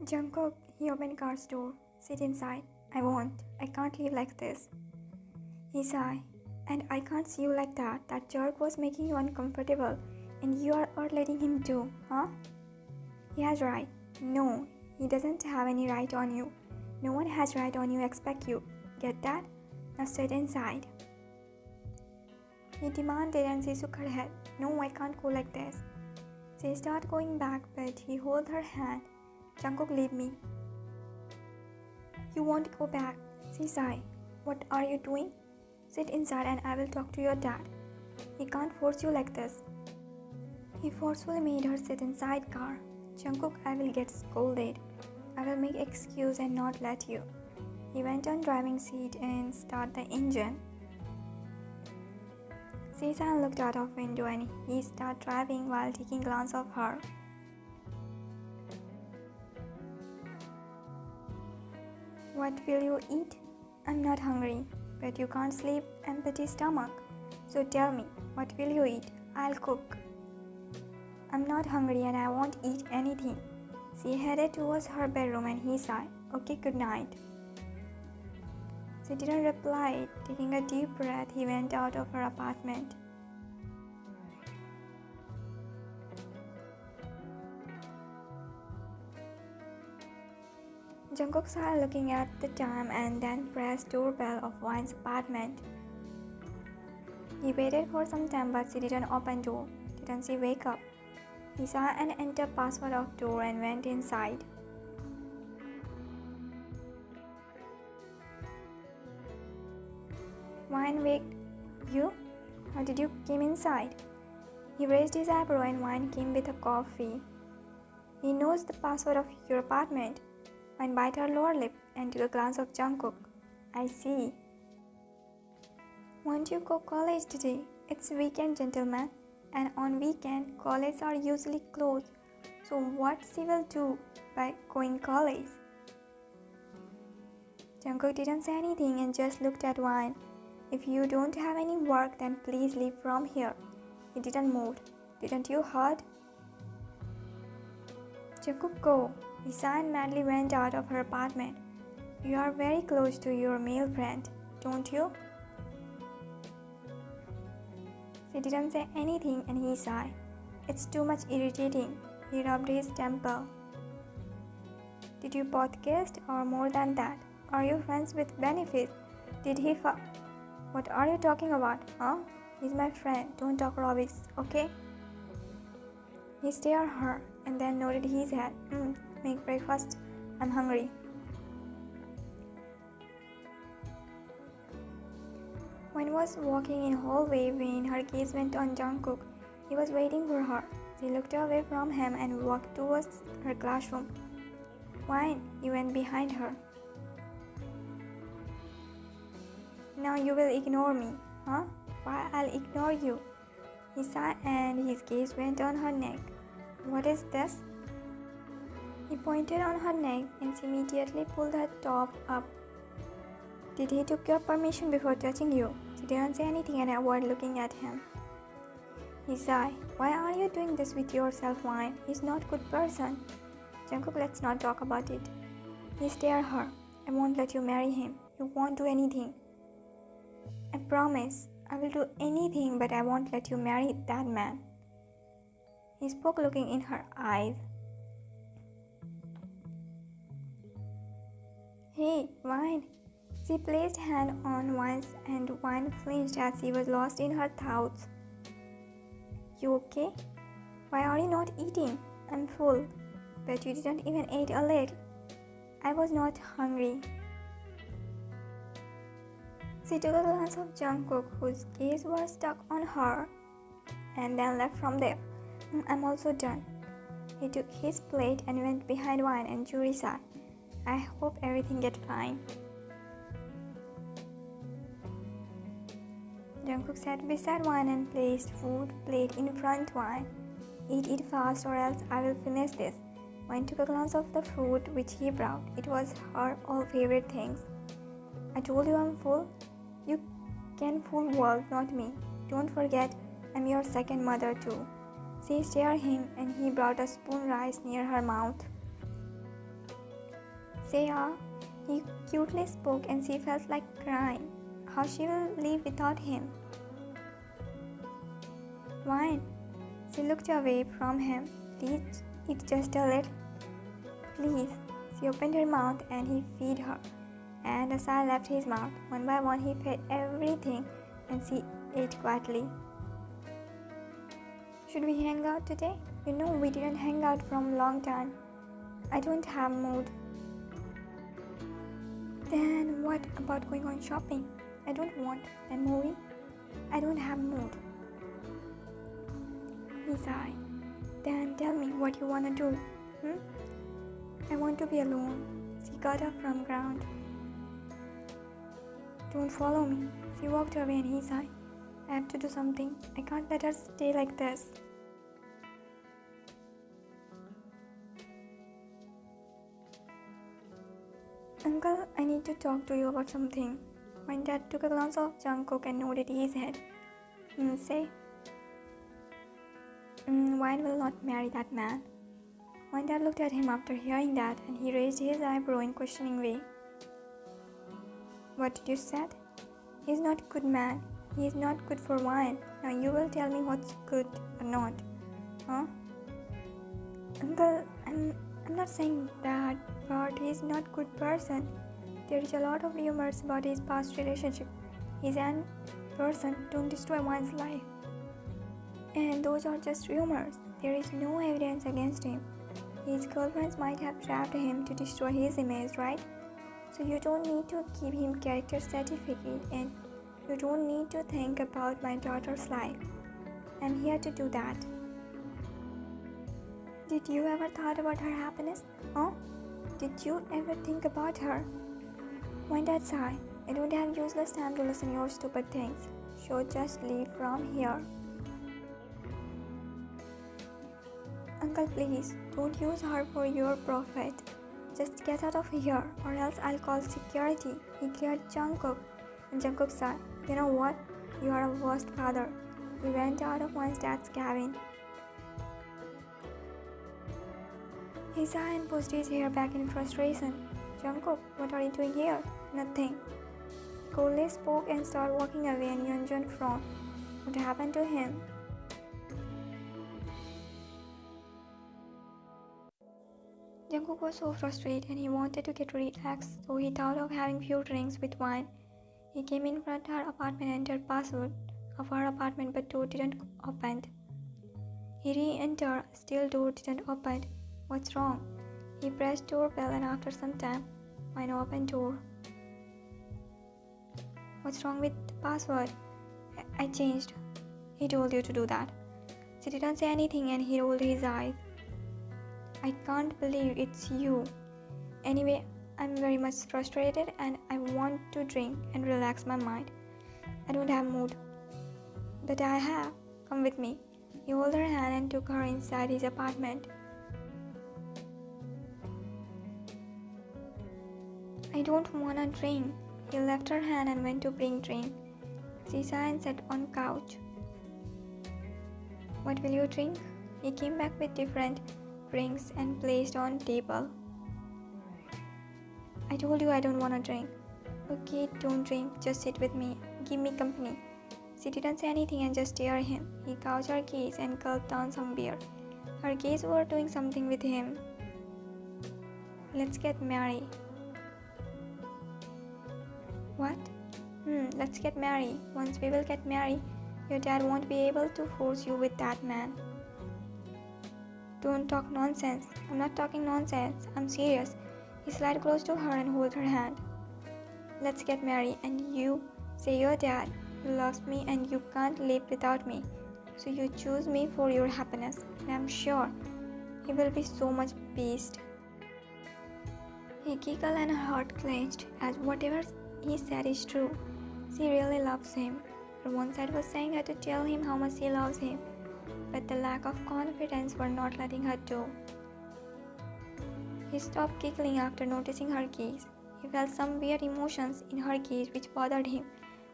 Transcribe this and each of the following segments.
Jungkook, he opened car's door. Sit inside. I won't. I can't live like this. He sighed. And I can't see you like that. That jerk was making you uncomfortable. And you are letting him do, huh? He has right. No, he doesn't have any right on you. No one has right on you except you. Get that? Now sit inside. He demanded and she shook her head. No, I can't go like this. She started going back, but he held her hand. Jungkook, leave me. You won't go back. She sighed. What are you doing? Sit inside and I will talk to your dad. He can't force you like this. He forcefully made her sit inside car. Jungkook, I will get scolded. I will make excuse and not let you. He went on driving seat and started the engine. Sisan looked out of window and he started driving while taking glance of her. What will you eat? I'm not hungry, but you can't sleep empty stomach. So tell me, what will you eat? I'll cook. I'm not hungry and I won't eat anything. She headed towards her bedroom and he sighed. Okay, good night. She didn't reply. Taking a deep breath, he went out of her apartment. Jungkook started looking at the time and then pressed doorbell of Wine's apartment. He waited for some time but she didn't open door. Didn't she wake up? He saw and entered password of door and went inside. Wine waked you? How did you came inside? He raised his eyebrow and Wine came with a coffee. He knows the password of your apartment. Wine bit her lower lip and took a glance of Jungkook. I see. Won't you go college today? It's weekend, gentlemen, and on weekend colleges are usually closed. So what she will do by going college? Jungkook didn't say anything and just looked at Wine. If you don't have any work, then please leave from here. He didn't move. Didn't you heard? Jungkook, go. Lisa and madly went out of her apartment. You are very close to your male friend, don't you? She didn't say anything and he sighed. It's too much irritating. He rubbed his temple. Did you both kiss or more than that? Are you friends with benefits? Did he What are you talking about, huh? He's my friend. Don't talk rubbish, okay? He stared at her and then nodded his head. Make breakfast. I'm hungry. When was walking in hallway when her gaze went on Jungkook. He was waiting for her. She looked away from him and walked towards her classroom. Wine, he went behind her. Now you will ignore me, huh? Why I'll ignore you? He sighed and his gaze went on her neck. What is this? He pointed on her neck and she immediately pulled her top up. Did he took your permission before touching you? She didn't say anything and avoided looking at him. He sighed. Why are you doing this with yourself, Wine? He's not a good person. Jungkook, let's not talk about it. He stared at her. I won't let you marry him. You won't do anything. I promise. I will do anything, but I won't let you marry that man. He spoke looking in her eyes. Hey, Wine. She placed hand on Wine's and Wine flinched as she was lost in her thoughts. You okay? Why are you not eating? I'm full. But you didn't even eat a little. I was not hungry. She took a glance of Jungkook, whose gaze was stuck on her, and then left from there. I'm also done. He took his plate and went behind Wine and Juri sighed. I hope everything gets fine. Jungkook sat beside Wine and placed food plate in front of Wine. Eat it fast or else I will finish this. Wine took a glance of the food which he brought. It was her all favorite things. I told you I'm full. You can fool world, not me. Don't forget, I'm your second mother too. She stared at him and he brought a spoon rice near her mouth. Saya, he cutely spoke and she felt like crying. How she will live without him? Wine. She looked away from him. Please, eat just a little. Please. She opened her mouth and he fed her. And as I left his mouth, one by one he fed everything and she ate quietly. Should we hang out today? You know we didn't hang out from a long time. I don't have mood. Then what about going on shopping? I don't want that movie. I don't have mood. He sighed. Then tell me what you wanna do. I want to be alone. She got up from ground. Don't follow me. She walked away and he sighed. I have to do something. I can't let her stay like this. Uncle, I need to talk to you about something. My dad took a glance of Jungkook and nodded his head. Say? Wine will not marry that man. My dad looked at him after hearing that and he raised his eyebrow in questioning way. What did you say? He's not a good man. He is not good for wine. Now you will tell me what's good or not. Huh? Uncle, I'm not saying that, but he's not a good person. There is a lot of rumors about his past relationship. He's an person. Don't destroy one's life. And those are just rumors. There is no evidence against him. His girlfriends might have trapped him to destroy his image, right? So you don't need to give him character certificate and you don't need to think about my daughter's life. I'm here to do that. Did you ever thought about her happiness? Huh? Did you ever think about her? My dad sighed. I don't have useless time to listen to your stupid things. So just leave from here. Uncle, please, don't use her for your profit. Just get out of here or else I'll call security. He cleared Jungkook and Jungkook said, you know what? You are a worst father. He went out of one's dad's cabin. He sighed and pushed his hair back in frustration. Jungkook, what are you doing here? Nothing. He coldly spoke and started walking away and Yeonjun frowned. What happened to him? Jungkook was so frustrated and he wanted to get relaxed, so he thought of having few drinks with wine. He came in front of her apartment and entered password of her apartment, but door didn't open. He re-entered, still door didn't open. What's wrong? He pressed doorbell and after some time, wine opened door. What's wrong with the password? I changed. He told you to do that. She didn't say anything and he rolled his eyes. I can't believe it's you. Anyway, I'm very much frustrated and I want to drink and relax my mind. I don't have mood. But I have. Come with me. He held her hand and took her inside his apartment. I don't wanna drink. He left her hand and went to bring drink. She sighed and sat on couch. What will you drink? He came back with different drinks and placed on table. I told you I don't wanna drink. Okay, don't drink, just sit with me. Give me company. She didn't say anything and just stared at him. He caught her gaze and gulped down some beer. Her gaze were doing something with him. Let's get married. What? Let's get married. Once we will get married, your dad won't be able to force you with that man. Don't talk nonsense. I'm not talking nonsense. I'm serious. He slid close to her and held her hand. Let's get married and you say your dad loves me and you can't live without me. So you choose me for your happiness. And I'm sure he will be so much pleased. He giggled and her heart clenched as whatever he said is true. She really loves him. Her one side was saying her to tell him how much she loves him. But the lack of confidence were not letting her do. He stopped giggling after noticing her gaze. He felt some weird emotions in her gaze which bothered him.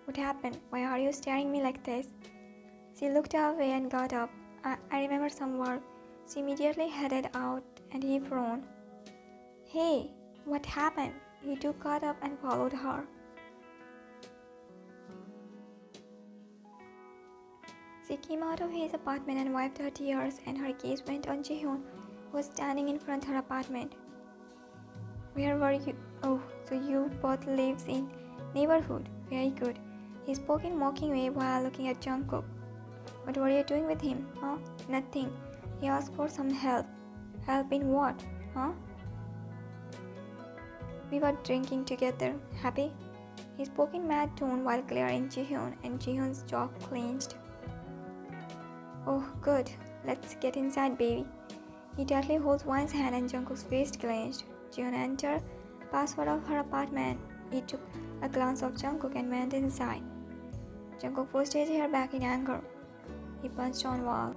What happened? Why are you staring me like this? She looked away and got up. I remember some work. She immediately headed out and he frowned. Hey, What happened? He too got up and followed her. She came out of his apartment and wiped her tears, and her gaze went on Jihyun, who was standing in front of her apartment. Where were you? Oh, so you both lives in neighborhood. Very good. He spoke in mocking way while looking at Jungkook. What were you doing with him, huh? Nothing. He asked for some help. Help in what, huh? We were drinking together. Happy? He spoke in mad tone while glaring Jihyun, and Jihyun's jaw clenched. Oh, good. Let's get inside, baby. He tightly holds Wan's hand and Jungkook's face clenched. Jihyun entered, passed out of her apartment. He took a glance of Jungkook and went inside. Jungkook pushed his hair back in anger. He punched on wall.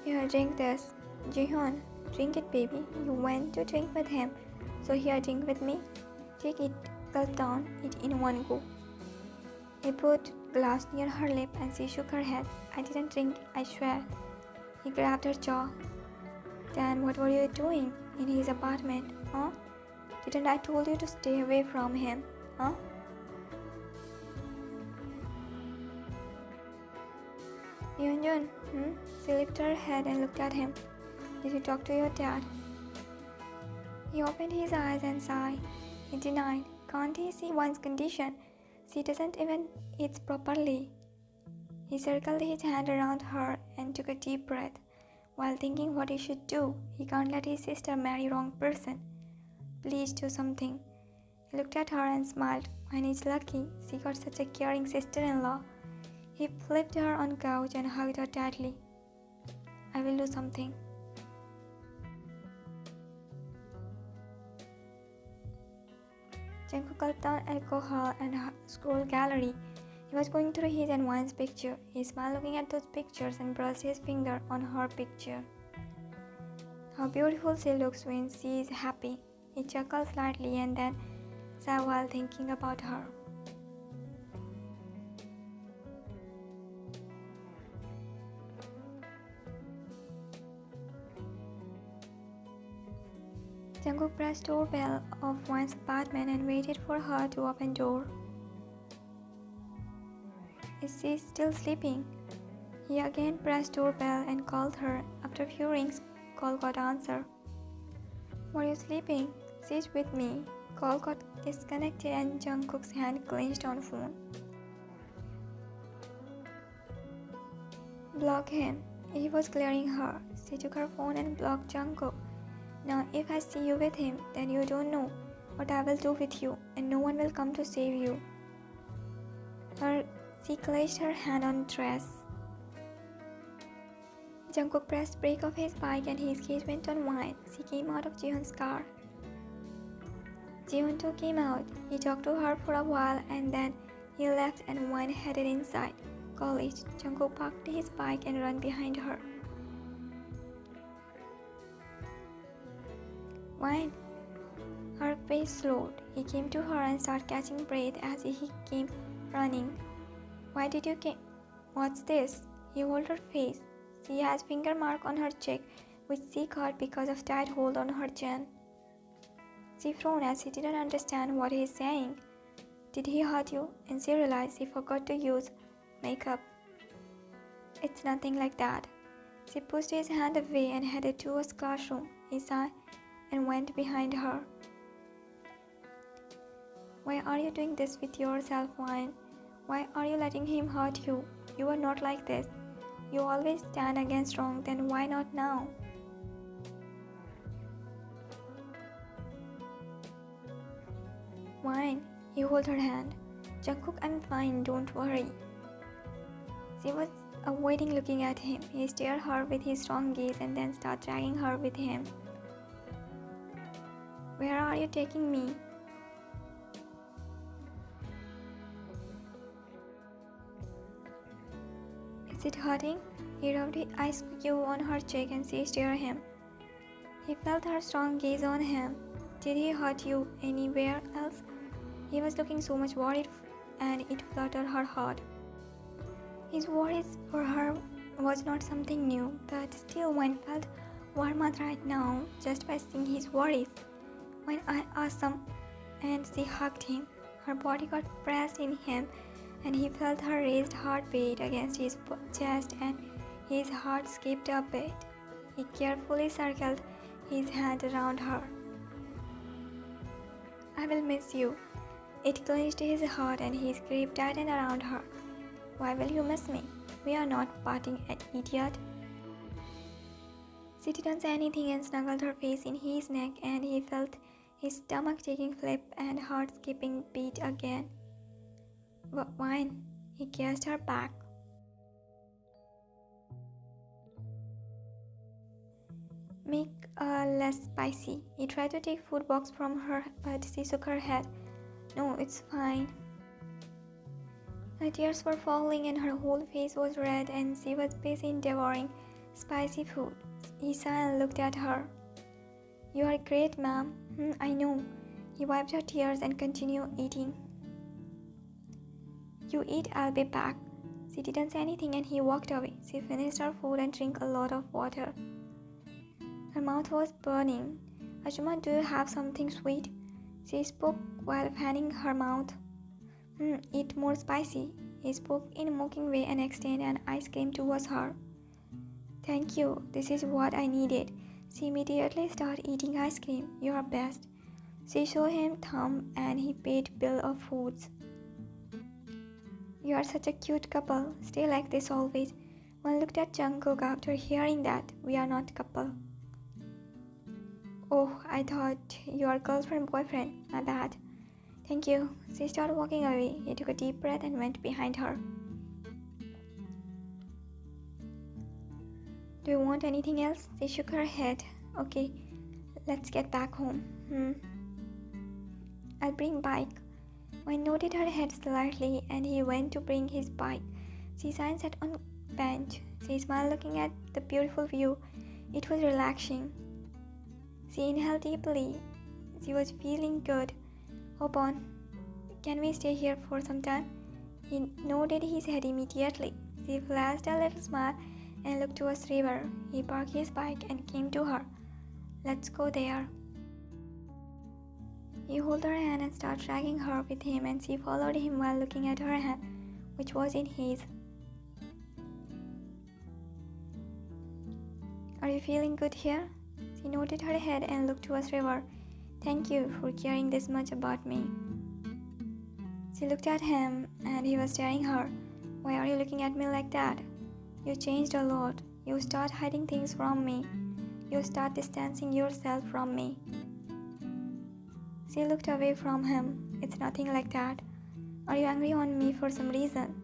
Here, drink this. Jihyun, drink it, baby. You went to drink with him, so here, drink with me. Take it, gulp down it in one go. He put glass near her lip and she shook her head. I didn't drink, I swear. He grabbed her jaw. Then what were you doing in his apartment, huh? Didn't I told you to stay away from him, huh? Hyunjun, She lifted her head and looked at him. Did you talk to your dad? He opened his eyes and sighed. He denied. Can't he see one's condition? She doesn't even eat properly. He circled his hand around her and took a deep breath. While thinking what he should do, he can't let his sister marry wrong person. Please do something. He looked at her and smiled. When he's lucky, she got such a caring sister-in-law. He flipped her on couch and hugged her tightly. I will do something. Jungkook gulped down alcohol and scrolled gallery. He was going through his and Wan's picture. He smiled looking at those pictures and brushed his finger on her picture. How beautiful she looks when she is happy. He chuckled slightly and then sighed while thinking about her. Jungkook pressed doorbell of Wan's apartment and waited for her to open door. Is she still sleeping? He again pressed doorbell and called her. After a few rings, call got answer. Were you sleeping? She's with me. Call got disconnected and Jungkook's hand clenched on phone. Block him. He was glaring her. She took her phone and blocked Jungkook. Now if I see you with him, then you don't know what I will do with you, and no one will come to save you. She clenched her hand on dress. Jungkook pressed brake of his bike and his gaze went on Wan. She came out of Jihyun's car. Jihyun too came out. He talked to her for a while and then he left and Wan headed inside. College. Jungkook parked his bike and ran behind her. Wan. Her pace slowed. He came to her and started catching breath as he came running. Why did you came? What's this? He held her face. She has finger mark on her cheek, which she caught because of tight hold on her chin. She frowned as she didn't understand what he is saying. Did he hurt you? And she realized he forgot to use makeup. It's nothing like that. She pushed his hand away and headed towards his classroom. He sighed and went behind her. Why are you doing this with yourself, Wan? Why are you letting him hurt you? You are not like this. You always stand against wrong, then why not now? Wan, he held her hand. Jungkook, I'm fine, don't worry. She was avoiding looking at him. He stared her with his strong gaze and then started dragging her with him. Where are you taking me? Is it hurting? He rubbed his ice cube on her cheek and she stared at him. He felt her strong gaze on him. Did he hurt you anywhere else? He was looking so much worried and it fluttered her heart. His worries for her was not something new, but still Wan felt warmth right now just by seeing his worries. When I asked him and she hugged him, her body got pressed in him and he felt her raised heartbeat against his chest and his heart skipped a bit. He carefully circled his hand around her. I will miss you. It clenched his heart and his grip tightened around her. Why will you miss me? We are not parting, idiot. She didn't say anything and snuggled her face in his neck and he felt his stomach taking flip and heart skipping beat again. Wine, he kissed her back. Make less spicy. He tried to take food box from her but she shook her head. No, it's fine. Her tears were falling and her whole face was red and she was busy devouring spicy food. He sighed and looked at her. You are great, ma'am. I know. He wiped her tears and continued eating. You eat, I'll be back. She didn't say anything and he walked away. She finished her food and drank a lot of water. Her mouth was burning. Ajuma, do you have something sweet? She spoke while fanning her mouth. Eat more spicy. He spoke in a mocking way and extended an ice cream towards her. Thank you. This is what I needed. She immediately started eating ice cream. You are best. She showed him thumb and he paid bill of foods. You are such a cute couple. Stay like this always. One looked at Jungkook after hearing that. We are not couple. Oh, I thought you are girlfriend boyfriend. My bad. Thank you. She started walking away. He took a deep breath and went behind her. Do you want anything else? She shook her head. Okay, let's get back home. I'll bring bike. Wayne nodded her head slightly and he went to bring his bike. She sat on bench. She smiled looking at the beautiful view. It was relaxing. She inhaled deeply. She was feeling good. Hop on. Can we stay here for some time? He nodded his head immediately. She flashed a little smile and looked towards the river. He parked his bike and came to her. Let's go there. He held her hand and started dragging her with him and she followed him while looking at her hand, which was in his. Are you feeling good here? She nodded her head and looked towards the river. Thank you for caring this much about me. She looked at him and he was staring her. Why are you looking at me like that? You changed a lot. You start hiding things from me. You start distancing yourself from me. She looked away from him. It's nothing like that. Are you angry on me for some reason?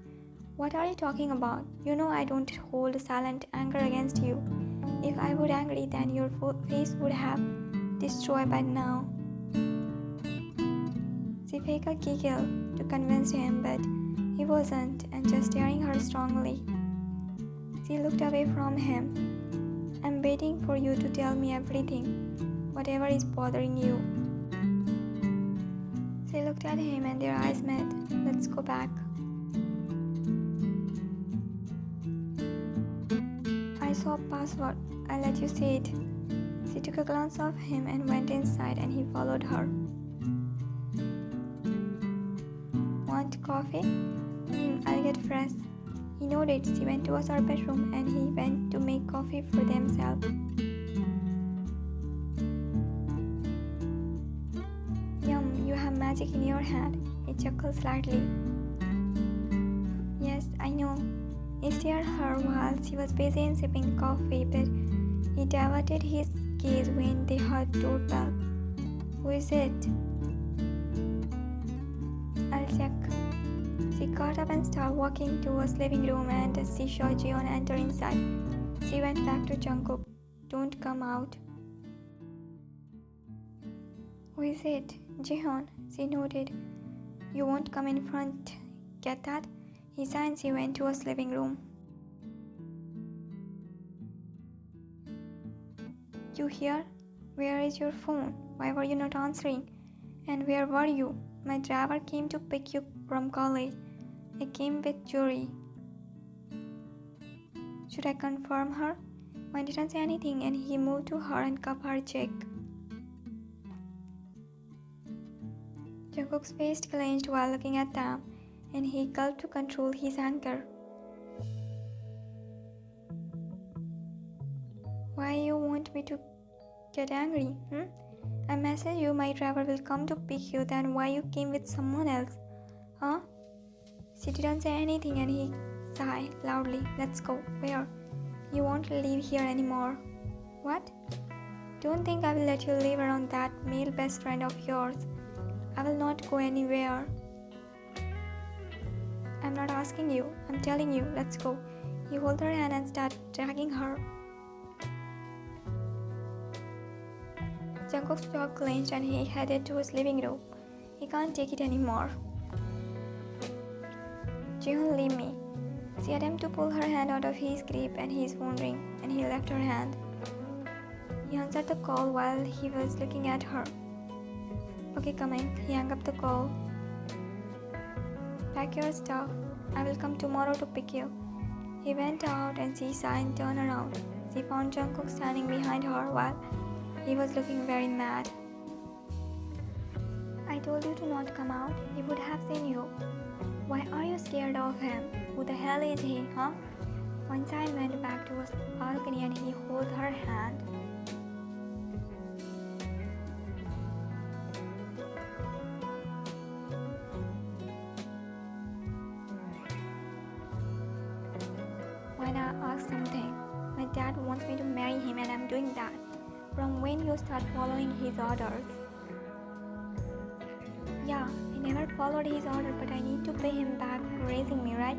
What are you talking about? You know I don't hold silent anger against you. If I were angry, then your face would have destroyed by now. She faked a giggle to convince him, but he wasn't and just staring her strongly. She looked away from him. I'm waiting for you to tell me everything, whatever is bothering you. She looked at him and their eyes met. Let's go back. I saw password. I'll let you say it. She took a glance of him and went inside and he followed her. Want coffee? I'll get fresh. He nodded. She went towards her bedroom and he went to make coffee for themselves. Yum, you have magic in your hand. He chuckled slightly. Yes, I know. He stared at her while she was busy in sipping coffee, but he diverted his gaze when they heard doorbell. Who is it? I'll check. She got up and started walking towards living room and she saw Jihyun enter inside. She went back to Jungkook. Don't come out. Who is it? Jihyun. She nodded. You won't come in front. Get that? He sighed and she went towards living room. You here? Where is your phone? Why were you not answering? And where were you? My driver came to pick you from college. I came with Jury. Should I confirm her? Why didn't say anything and he moved to her and cupped her cheek. Jungkook's face clenched while looking at them, and he gulped to control his anger. Why you want me to get angry? I messaged you my driver will come to pick you, then why you came with someone else? Huh? She didn't say anything and he sighed loudly. Let's go. Where? You won't live here anymore. What? Don't think I will let you live around that male best friend of yours. I will not go anywhere. I'm not asking you. I'm telling you. Let's go. He held her hand and started dragging her. Jungkook's jaw clenched and he headed to his living room. He can't take it anymore. Jihyun, leave me. She attempted to pull her hand out of his grip and his phone rang and he left her hand. He answered the call while he was looking at her. Okay, coming. He hung up the call. Pack your stuff. I will come tomorrow to pick you. He went out and she sighed and turned around. She found Jungkook standing behind her while he was looking very mad. I told you to not come out. He would have seen you. Why are you scared of him? Who the hell is he, huh? Weinstein went back to his balcony and he held her hand. When I ask something, my dad wants me to marry him and I'm doing that. From when you start following his orders? Yeah, I never followed his order, but I need to pay him back for raising me, right?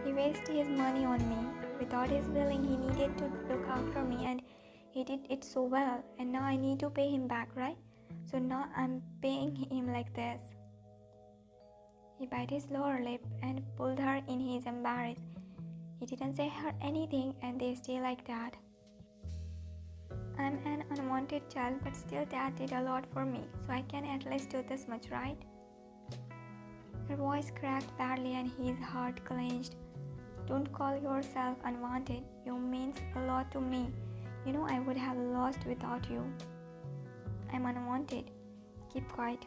He wasted his money on me. Without his willing, he needed to look after me and he did it so well. And now I need to pay him back, right? So now I'm paying him like this. He bit his lower lip and pulled her in his embarrass. He didn't say her anything and they stay like that. I'm an unwanted child, but still dad did a lot for me, so I can at least do this much, right? Her voice cracked badly and his heart clenched. Don't call yourself unwanted. You mean a lot to me. You know I would have lost without you. I'm unwanted. Keep quiet.